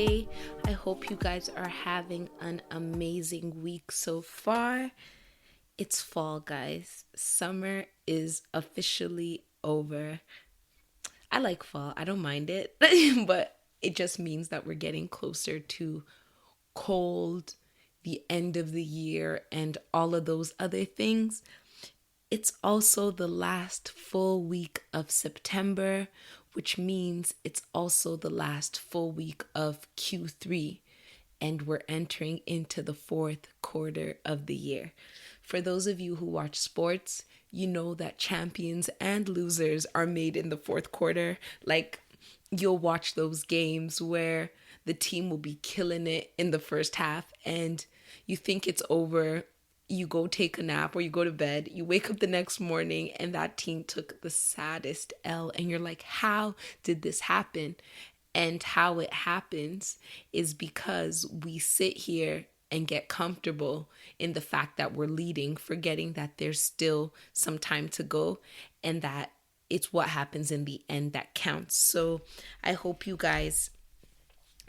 Friday. I hope you guys are having an amazing week so far. It's fall, guys. Summer is officially over. I like fall, I don't mind it, but it just means that we're getting closer to cold, the end of the year, and all of those other things. It's also the last full week of September, which means it's also the last full week of Q3, and we're entering into the fourth quarter of the year. For those of you who watch sports, you know that champions and losers are made in the fourth quarter. Like, you'll watch those games where the team will be killing it in the first half and you think it's over. You go take a nap or you go to bed, you wake up the next morning and that team took the saddest L, and you're like, how did this happen? And how it happens is because we sit here and get comfortable in the fact that we're leading, forgetting that there's still some time to go and that it's what happens in the end that counts. So I hope you guys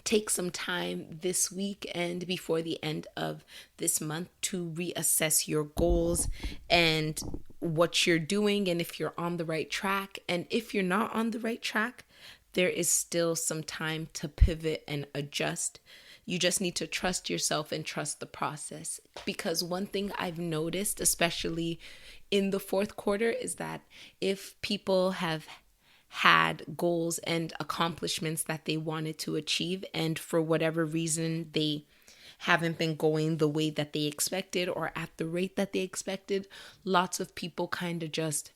take some time this week and before the end of this month to reassess your goals and what you're doing and if you're on the right track. And if you're not on the right track, there is still some time to pivot and adjust. You just need to trust yourself and trust the process. Because one thing I've noticed, especially in the fourth quarter, is that if people have had goals and accomplishments that they wanted to achieve, and for whatever reason they haven't been going the way that they expected or at the rate that they expected, lots of people kind of just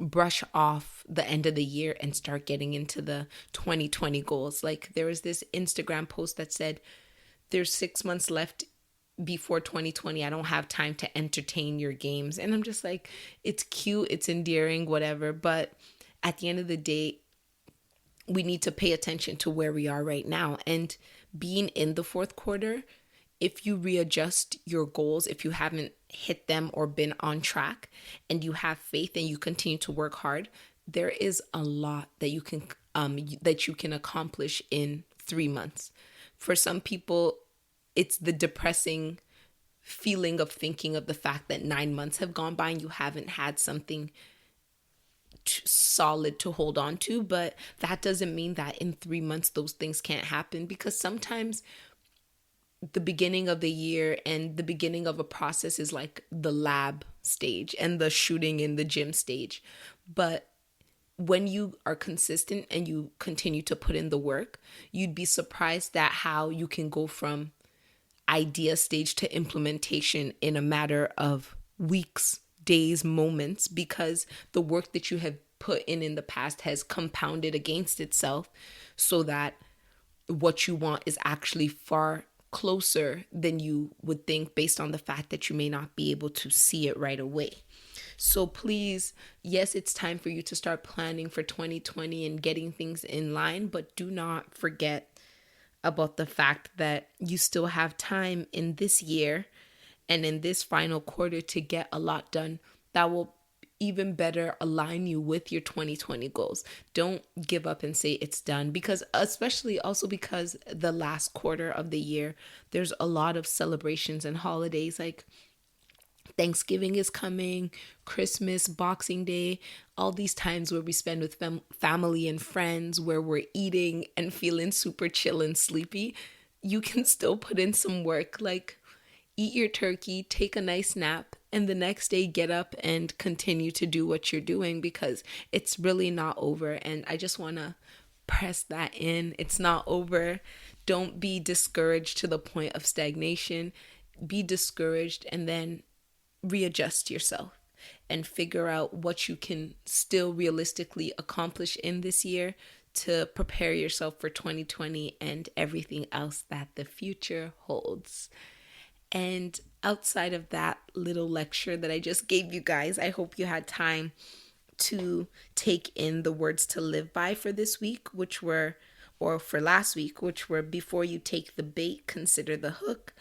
brush off the end of the year and start getting into the 2020 goals. Like, there was this Instagram post that said, there's 6 months left before 2020. I don't have time to entertain your games. And I'm just like, it's cute, it's endearing, whatever. But at the end of the day, we need to pay attention to where we are right now. And being in the fourth quarter, if you readjust your goals, if you haven't hit them or been on track, and you have faith and you continue to work hard, there is a lot that you can accomplish in 3 months. For some people, it's the depressing feeling of thinking of the fact that 9 months have gone by and you haven't had something solid to hold on to. But that doesn't mean that in 3 months those things can't happen, because sometimes the beginning of the year and the beginning of a process is like the lab stage and the shooting in the gym stage. But when you are consistent and you continue to put in the work, you'd be surprised at how you can go from idea stage to implementation in a matter of weeks, days, moments, because the work that you have put in the past has compounded against itself, so that what you want is actually far closer than you would think, based on the fact that you may not be able to see it right away. So please, yes, it's time for you to start planning for 2020 and getting things in line, but do not forget about the fact that you still have time in this year and in this final quarter to get a lot done that will even better align you with your 2020 goals. Don't give up and say it's done, because especially also because the last quarter of the year, there's a lot of celebrations and holidays. Like, Thanksgiving is coming, Christmas, Boxing Day, all these times where we spend with family and friends, where we're eating and feeling super chill and sleepy. You can still put in some work. Like, eat your turkey, take a nice nap, and the next day get up and continue to do what you're doing, because it's really not over. And I just want to press that in. It's not over. Don't be discouraged to the point of stagnation. Be discouraged and then readjust yourself and figure out what you can still realistically accomplish in this year to prepare yourself for 2020 and everything else that the future holds. And outside of that little lecture that I just gave you guys, I hope you had time to take in the words to live by for this week, or for last week, which were: before you take the bait, consider the hook.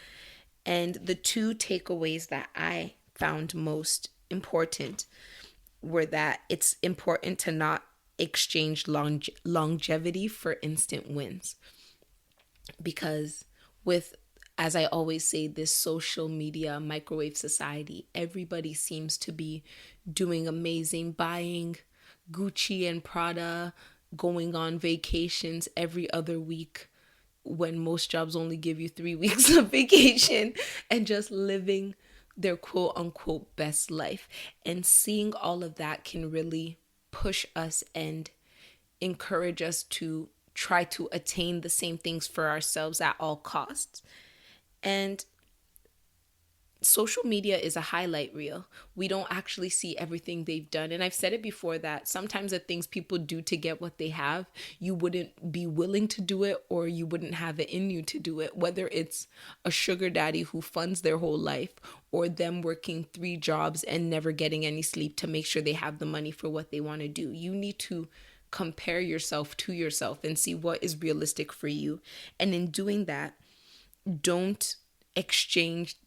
And the two takeaways that I found most important were that it's important to not exchange longevity for instant wins. because with, as I always say, this social media microwave society, everybody seems to be doing amazing, buying Gucci and Prada, going on vacations every other week when most jobs only give you 3 weeks of vacation, and just living their quote unquote best life. And seeing all of that can really push us and encourage us to try to attain the same things for ourselves at all costs. And social media is a highlight reel. We don't actually see everything they've done. And I've said it before that sometimes the things people do to get what they have, you wouldn't be willing to do it, or you wouldn't have it in you to do it. Whether it's a sugar daddy who funds their whole life, or them working 3 jobs and never getting any sleep to make sure they have the money for what they want to do. You need to compare yourself to yourself and see what is realistic for you. And in doing that, don't exchange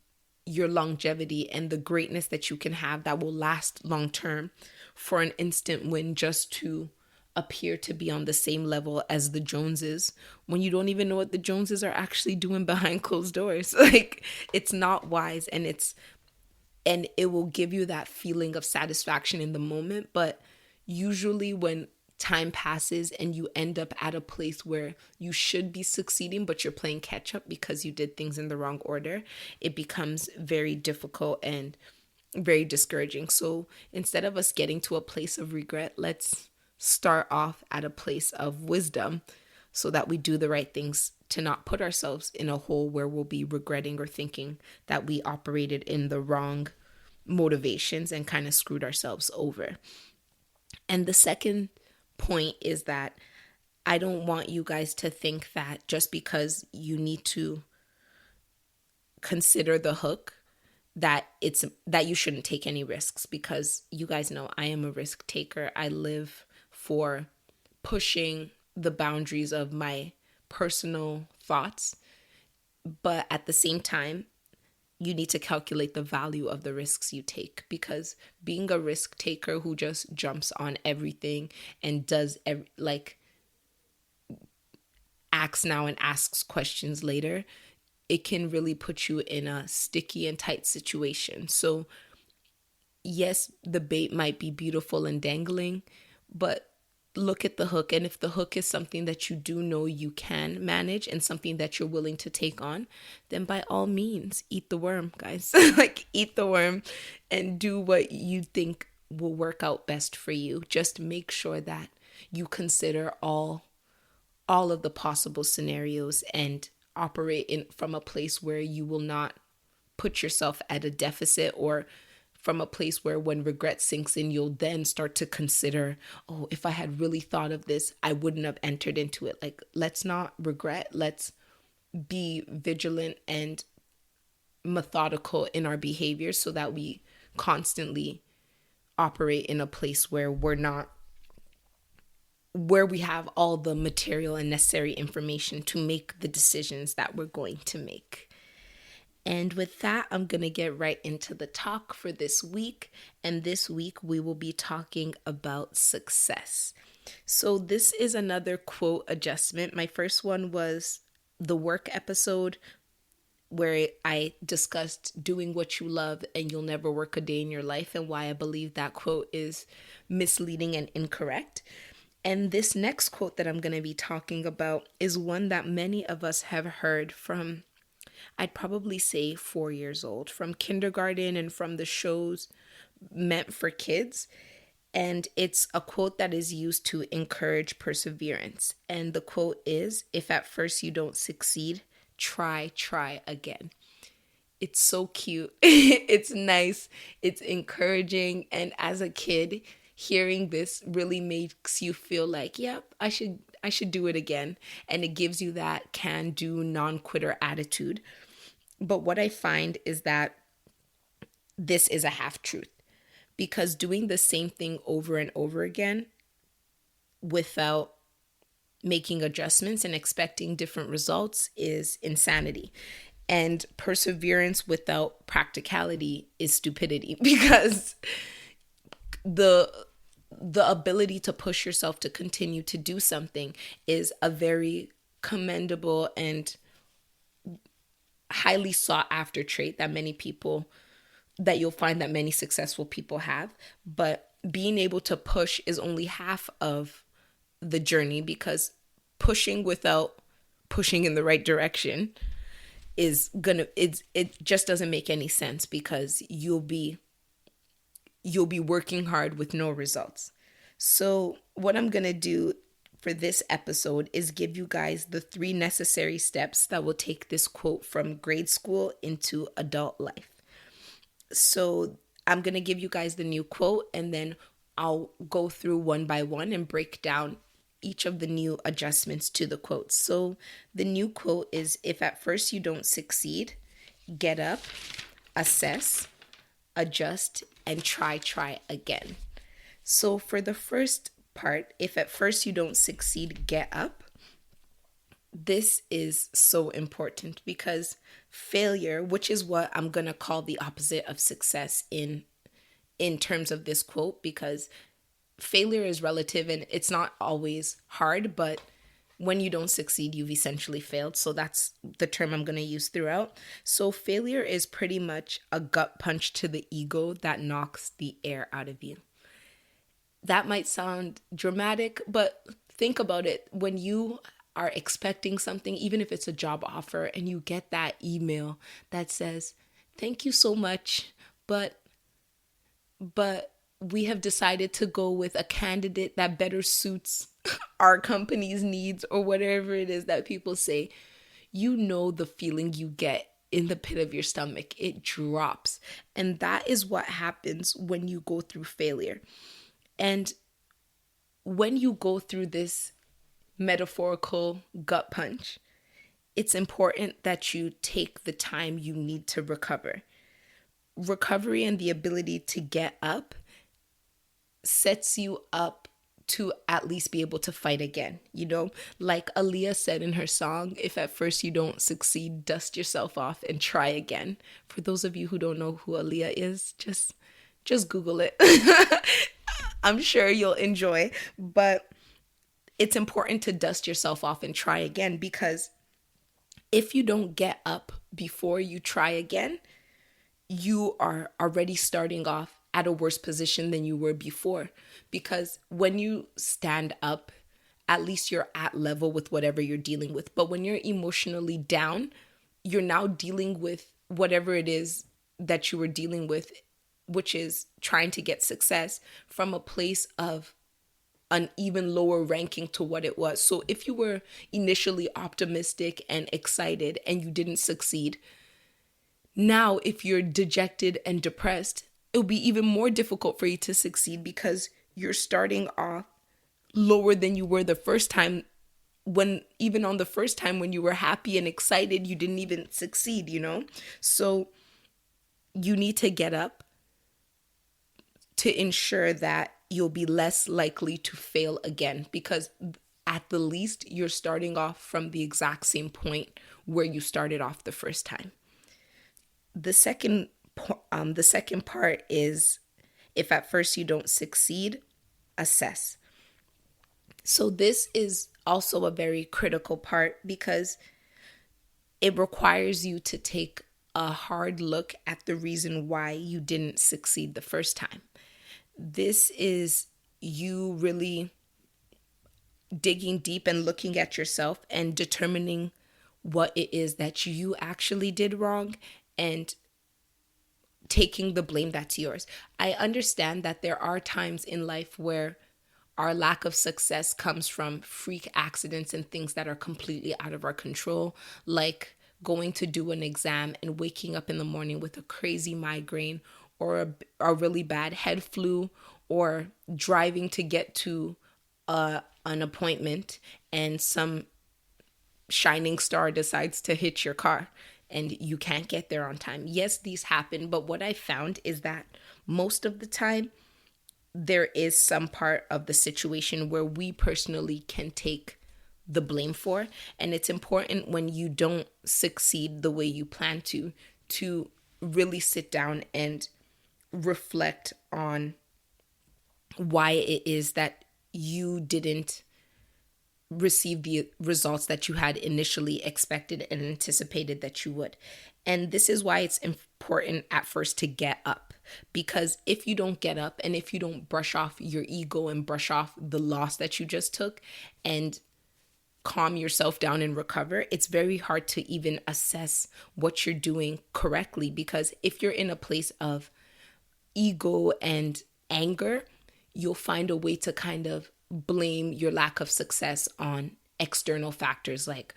your longevity and the greatness that you can have that will last long term for an instant win, just to appear to be on the same level as the Joneses, when you don't even know what the Joneses are actually doing behind closed doors. Like, it's not wise, and it will give you that feeling of satisfaction in the moment, but usually when time passes and you end up at a place where you should be succeeding, but you're playing catch up because you did things in the wrong order, it becomes very difficult and very discouraging. So instead of us getting to a place of regret, let's start off at a place of wisdom so that we do the right things to not put ourselves in a hole where we'll be regretting or thinking that we operated in the wrong motivations and kind of screwed ourselves over. And the second point is that I don't want you guys to think that just because you need to consider the hook, that you shouldn't take any risks, because you guys know I am a risk taker. I live for pushing the boundaries of my personal thoughts, but at the same time, you need to calculate the value of the risks you take, because being a risk taker who just jumps on everything and does acts now and asks questions later, it can really put you in a sticky and tight situation. So yes, the bait might be beautiful and dangling, but look at the hook. And if the hook is something that you do know you can manage and something that you're willing to take on, then by all means, eat the worm, guys. Like, eat the worm and do what you think will work out best for you. Just make sure that you consider all of the possible scenarios and operate from a place where you will not put yourself at a deficit, or from a place where when regret sinks in, you'll then start to consider, oh, if I had really thought of this, I wouldn't have entered into it. Like, let's not regret. Let's be vigilant and methodical in our behavior so that we constantly operate in a place where we have all the material and necessary information to make the decisions that we're going to make. And with that, I'm going to get right into the talk for this week. And this week, we will be talking about success. So this is another quote adjustment. My first one was the work episode, where I discussed doing what you love and you'll never work a day in your life, and why I believe that quote is misleading and incorrect. And this next quote that I'm going to be talking about is one that many of us have heard from, I'd probably say 4 years old, from kindergarten and from the shows meant for kids. And it's a quote that is used to encourage perseverance. And the quote is, if at first you don't succeed, try again. It's so cute. It's nice. It's encouraging. And as a kid, hearing this really makes you feel like, yep, I should do it again. And it gives you that can-do, non-quitter attitude. But what I find is that this is a half-truth, because doing the same thing over and over again without making adjustments and expecting different results is insanity. And perseverance without practicality is stupidity, because the ability to push yourself to continue to do something is a very commendable and highly sought after trait that you'll find that many successful people have. But being able to push is only half of the journey, because pushing without pushing in the right direction it just doesn't make any sense, because you'll be working hard with no results. So what I'm going to do for this episode is give you guys the 3 necessary steps that will take this quote from grade school into adult life. So I'm going to give you guys the new quote, and then I'll go through one by one and break down each of the new adjustments to the quote. So the new quote is, if at first you don't succeed, get up, assess, adjust, and try again. So for the first part, if at first you don't succeed, get up. This is so important, because failure, which is what I'm going to call the opposite of success in terms of this quote, because failure is relative and it's not always hard, but when you don't succeed, you've essentially failed. So that's the term I'm going to use throughout. So failure is pretty much a gut punch to the ego that knocks the air out of you. That might sound dramatic, but think about it. When you are expecting something, even if it's a job offer, and you get that email that says, "Thank you so much, but we have decided to go with a candidate that better suits our company's needs," or whatever it is that people say, you know the feeling you get in the pit of your stomach. It drops. And that is what happens when you go through failure. And when you go through this metaphorical gut punch, it's important that you take the time you need to recover. Recovery and the ability to get up sets you up to at least be able to fight again. You know, like Aaliyah said in her song, if at first you don't succeed, dust yourself off and try again. For those of you who don't know who Aaliyah is, just Google it. I'm sure you'll enjoy, but it's important to dust yourself off and try again, because if you don't get up before you try again, you are already starting off at a worse position than you were before. Because when you stand up, at least you're at level with whatever you're dealing with. But when you're emotionally down, you're now dealing with whatever it is that you were dealing with, which is trying to get success from a place of an even lower ranking to what it was. So if you were initially optimistic and excited and you didn't succeed, now if you're dejected and depressed, it'll be even more difficult for you to succeed, because you're starting off lower than you were the first time, when even on the first time when you were happy and excited, you didn't even succeed, you know? So you need to get up to ensure that you'll be less likely to fail again, because at the least you're starting off from the exact same point where you started off the first time. The second part is, if at first you don't succeed, assess. So this is also a very critical part, because it requires you to take a hard look at the reason why you didn't succeed the first time. This is you really digging deep and looking at yourself and determining what it is that you actually did wrong, and taking the blame that's yours. I understand that there are times in life where our lack of success comes from freak accidents and things that are completely out of our control, like going to do an exam and waking up in the morning with a crazy migraine, or a really bad head flu, or driving to get to an appointment and some shining star decides to hit your car and you can't get there on time. Yes, these happen, but what I found is that most of the time there is some part of the situation where we personally can take the blame for. And it's important, when you don't succeed the way you plan to really sit down and reflect on why it is that you didn't receive the results that you had initially expected and anticipated that you would. And this is why it's important at first to get up. Because if you don't get up and if you don't brush off your ego and brush off the loss that you just took and calm yourself down and recover, it's very hard to even assess what you're doing correctly. Because if you're in a place of ego and anger, you'll find a way to kind of blame your lack of success on external factors like,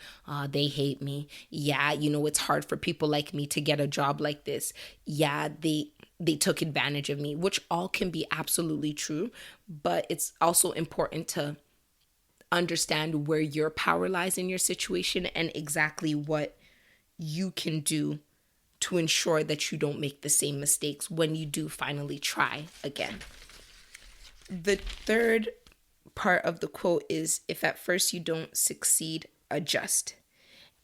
they hate me. Yeah, it's hard for people like me to get a job like this. Yeah, they took advantage of me, which all can be absolutely true. But it's also important to understand where your power lies in your situation and exactly what you can do to ensure that you don't make the same mistakes when you do finally try again. The third part of the quote is, if at first you don't succeed, adjust.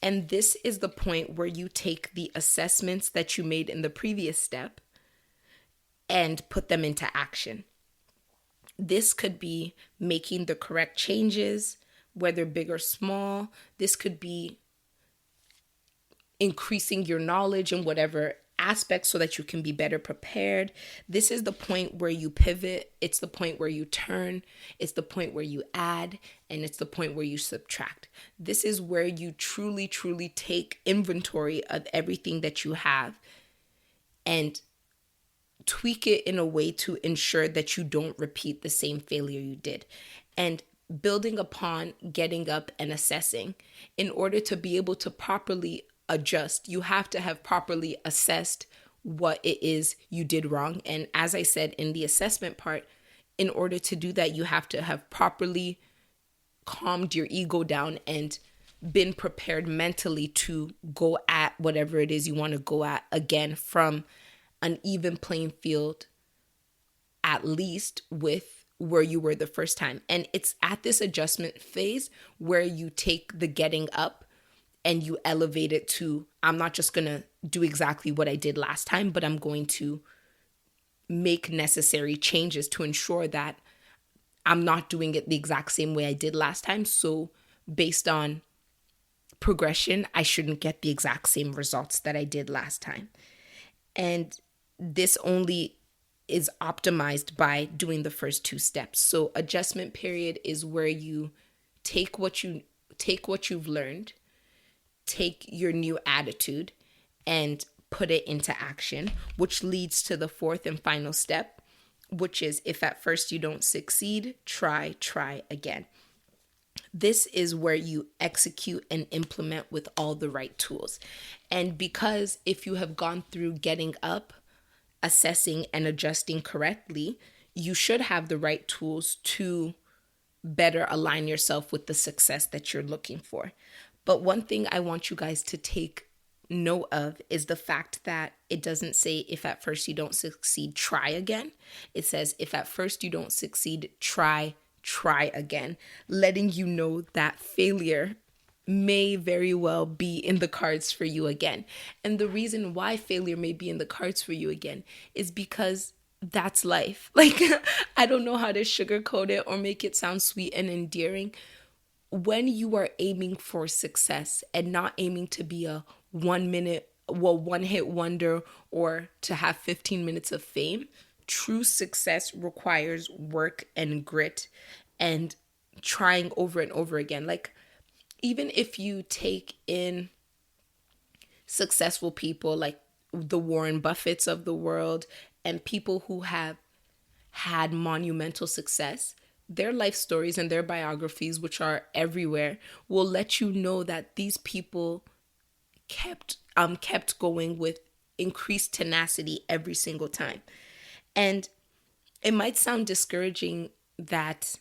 And this is the point where you take the assessments that you made in the previous step and put them into action. This could be making the correct changes, whether big or small. This could be increasing your knowledge in whatever aspect so that you can be better prepared. This is the point where you pivot. It's the point where you turn. It's the point where you add. And it's the point where you subtract. This is where you truly, truly take inventory of everything that you have and tweak it in a way to ensure that you don't repeat the same failure you did. And building upon getting up and assessing, in order to be able to properly adjust, you have to have properly assessed what it is you did wrong. And as I said in the assessment part, in order to do that, you have to have properly calmed your ego down and been prepared mentally to go at whatever it is you want to go at again from an even playing field, at least with where you were the first time. And it's at this adjustment phase where you take the getting up and you elevate it to, I'm not just going to do exactly what I did last time, but I'm going to make necessary changes to ensure that I'm not doing it the exact same way I did last time. So based on progression, I shouldn't get the exact same results that I did last time. And this only is optimized by doing the first two steps. So adjustment period is where you take what you've learned, take your new attitude and put it into action, which leads to the fourth and final step, which is, if at first you don't succeed, try again. This is where you execute and implement with all the right tools. And because if you have gone through getting up, assessing and adjusting correctly, you should have the right tools to better align yourself with the success that you're looking for. But one thing I want you guys to take note of is the fact that it doesn't say, if at first you don't succeed, try again. It says, if at first you don't succeed, try again, letting you know that failure may very well be in the cards for you again. And the reason why failure may be in the cards for you again is because that's life. Like, I don't know how to sugarcoat it or make it sound sweet and endearing. When you are aiming for success and not aiming to be a one hit wonder or to have 15 minutes of fame, true success requires work and grit and trying over and over again. Like, even if you take in successful people like the Warren Buffetts of the world and people who have had monumental success, their life stories and their biographies, which are everywhere, will let you know that these people kept going with increased tenacity every single time. And it might sound discouraging that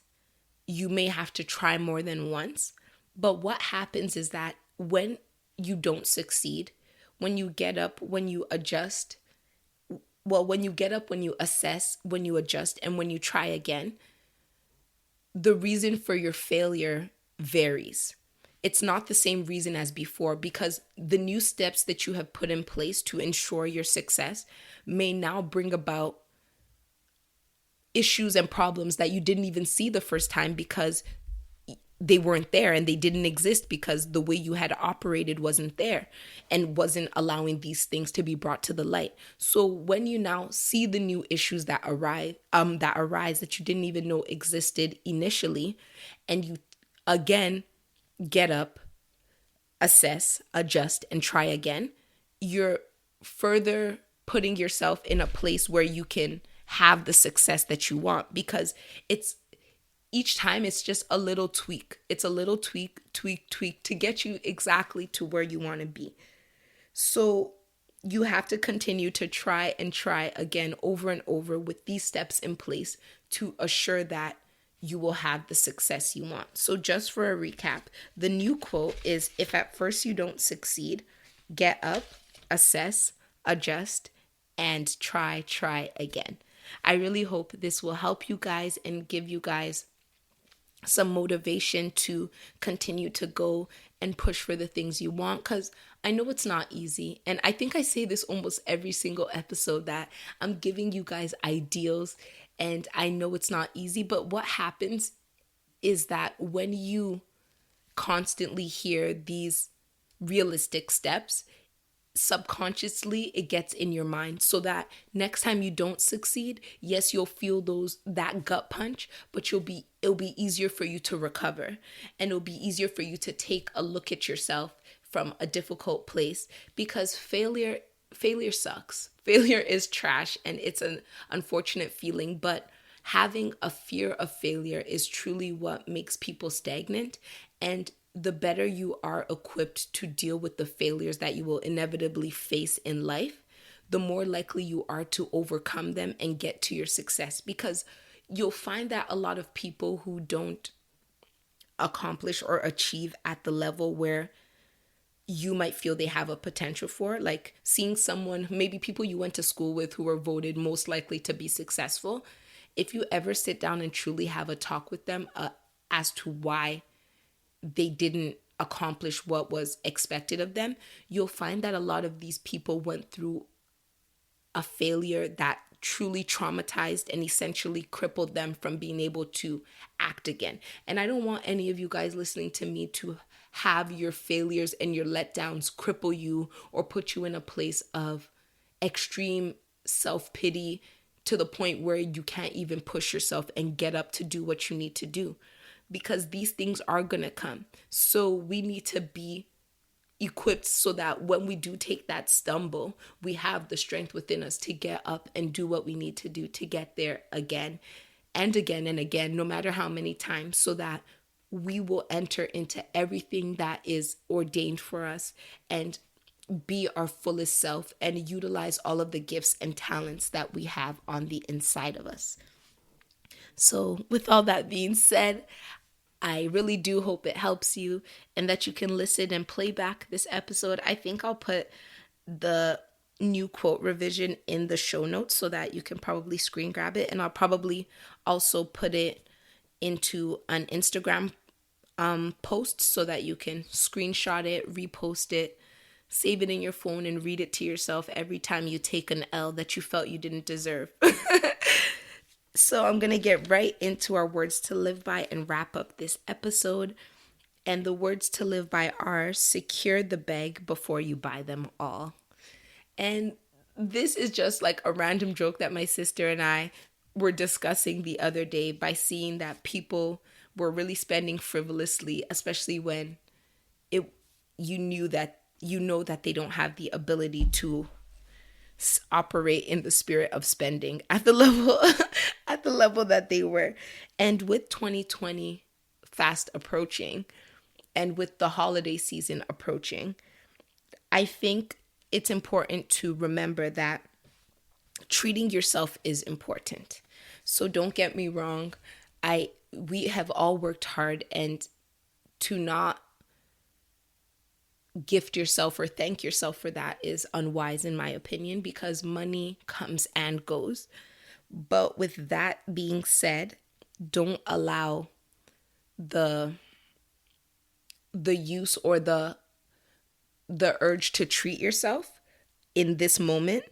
you may have to try more than once, but what happens is that when you don't succeed, when you get up, when you adjust, when you get up, when you assess, when you adjust, and when you try again, the reason for your failure varies. It's not the same reason as before, because the new steps that you have put in place to ensure your success may now bring about issues and problems that you didn't even see the first time, because they weren't there and they didn't exist because the way you had operated wasn't there and wasn't allowing these things to be brought to the light. So when you now see the new issues that arise that you didn't even know existed initially, and you again get up, assess, adjust, and try again, you're further putting yourself in a place where you can have the success that you want, because it's each time it's just a little tweak. It's a little tweak to get you exactly to where you want to be. So you have to continue to try and try again over and over with these steps in place to assure that you will have the success you want. So just for a recap, the new quote is, if at first you don't succeed, get up, assess, adjust, and try again. I really hope this will help you guys and give you guys some motivation to continue to go and push for the things you want, because I know it's not easy. And I think I say this almost every single episode, that I'm giving you guys ideals, and I know it's not easy. But what happens is that when you constantly hear these realistic steps, subconsciously it gets in your mind, so that next time you don't succeed, yes, you'll feel that gut punch, but it'll be easier for you to recover, and it'll be easier for you to take a look at yourself from a difficult place, because failure sucks. Failure is trash, and it's an unfortunate feeling, but having a fear of failure is truly what makes people stagnant. And the better you are equipped to deal with the failures that you will inevitably face in life, the more likely you are to overcome them and get to your success. Because you'll find that a lot of people who don't accomplish or achieve at the level where you might feel they have a potential for, like seeing someone, maybe people you went to school with who were voted most likely to be successful, if you ever sit down and truly have a talk with them as to why they didn't accomplish what was expected of them, you'll find that a lot of these people went through a failure that truly traumatized and essentially crippled them from being able to act again. And I don't want any of you guys listening to me to have your failures and your letdowns cripple you or put you in a place of extreme self-pity to the point where you can't even push yourself and get up to do what you need to do, because these things are going to come. So we need to be equipped so that when we do take that stumble, we have the strength within us to get up and do what we need to do to get there again and again and again, no matter how many times, so that we will enter into everything that is ordained for us and be our fullest self and utilize all of the gifts and talents that we have on the inside of us. So with all that being said, I really do hope it helps you and that you can listen and play back this episode. I think I'll put the new quote revision in the show notes so that you can probably screen grab it. And I'll probably also put it into an Instagram post so that you can screenshot it, repost it, save it in your phone, and read it to yourself every time you take an L that you felt you didn't deserve. So I'm going to get right into our words to live by and wrap up this episode. And the words to live by are: secure the bag before you buy them all. And this is just like a random joke that my sister and I were discussing the other day, by seeing that people were really spending frivolously, especially when you know that they don't have the ability to operate in the spirit of spending at the level that they were. And with 2020 fast approaching, and with the holiday season approaching, I think it's important to remember that treating yourself is important. So don't get me wrong, we have all worked hard, and to not gift yourself or thank yourself for that is unwise in my opinion, because money comes and goes. But with that being said, don't allow the use or the urge to treat yourself in this moment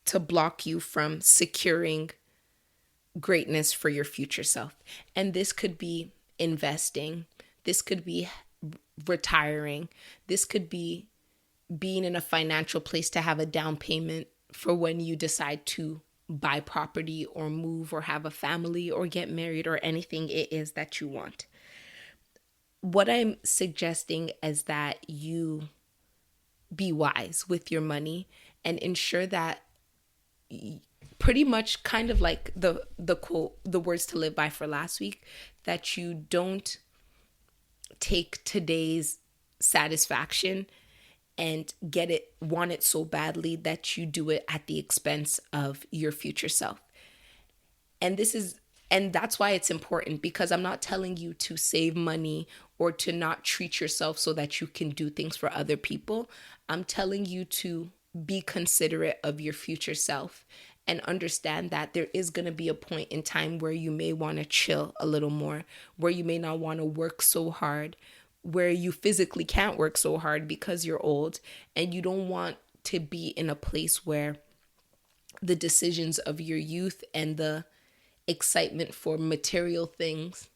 to block you from securing greatness for your future self. And this could be investing, This could be retiring. This could be being in a financial place to have a down payment for when you decide to buy property or move or have a family or get married or anything it is that you want. What I'm suggesting is that you be wise with your money and ensure that, pretty much kind of like the quote, the words to live by for last week, that you don't take today's satisfaction and want it so badly that you do it at the expense of your future self. And that's why it's important, because I'm not telling you to save money or to not treat yourself so that you can do things for other people. I'm telling you to be considerate of your future self and understand that there is going to be a point in time where you may want to chill a little more, where you may not want to work so hard, where you physically can't work so hard because you're old, and you don't want to be in a place where the decisions of your youth and the excitement for material things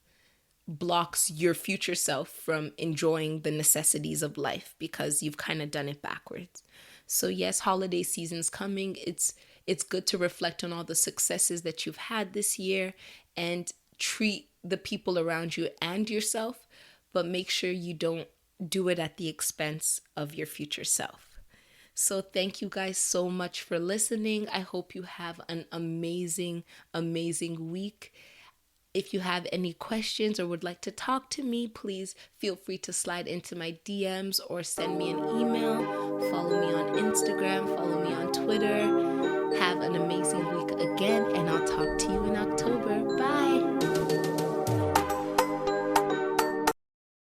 blocks your future self from enjoying the necessities of life because you've kind of done it backwards. So yes, holiday season's coming. It's good to reflect on all the successes that you've had this year and treat the people around you and yourself, but make sure you don't do it at the expense of your future self. So thank you guys so much for listening. I hope you have an amazing, amazing week. If you have any questions or would like to talk to me, please feel free to slide into my DMs or send me an email. Follow me on Instagram, follow me on Twitter. Have an amazing week again, and I'll talk to you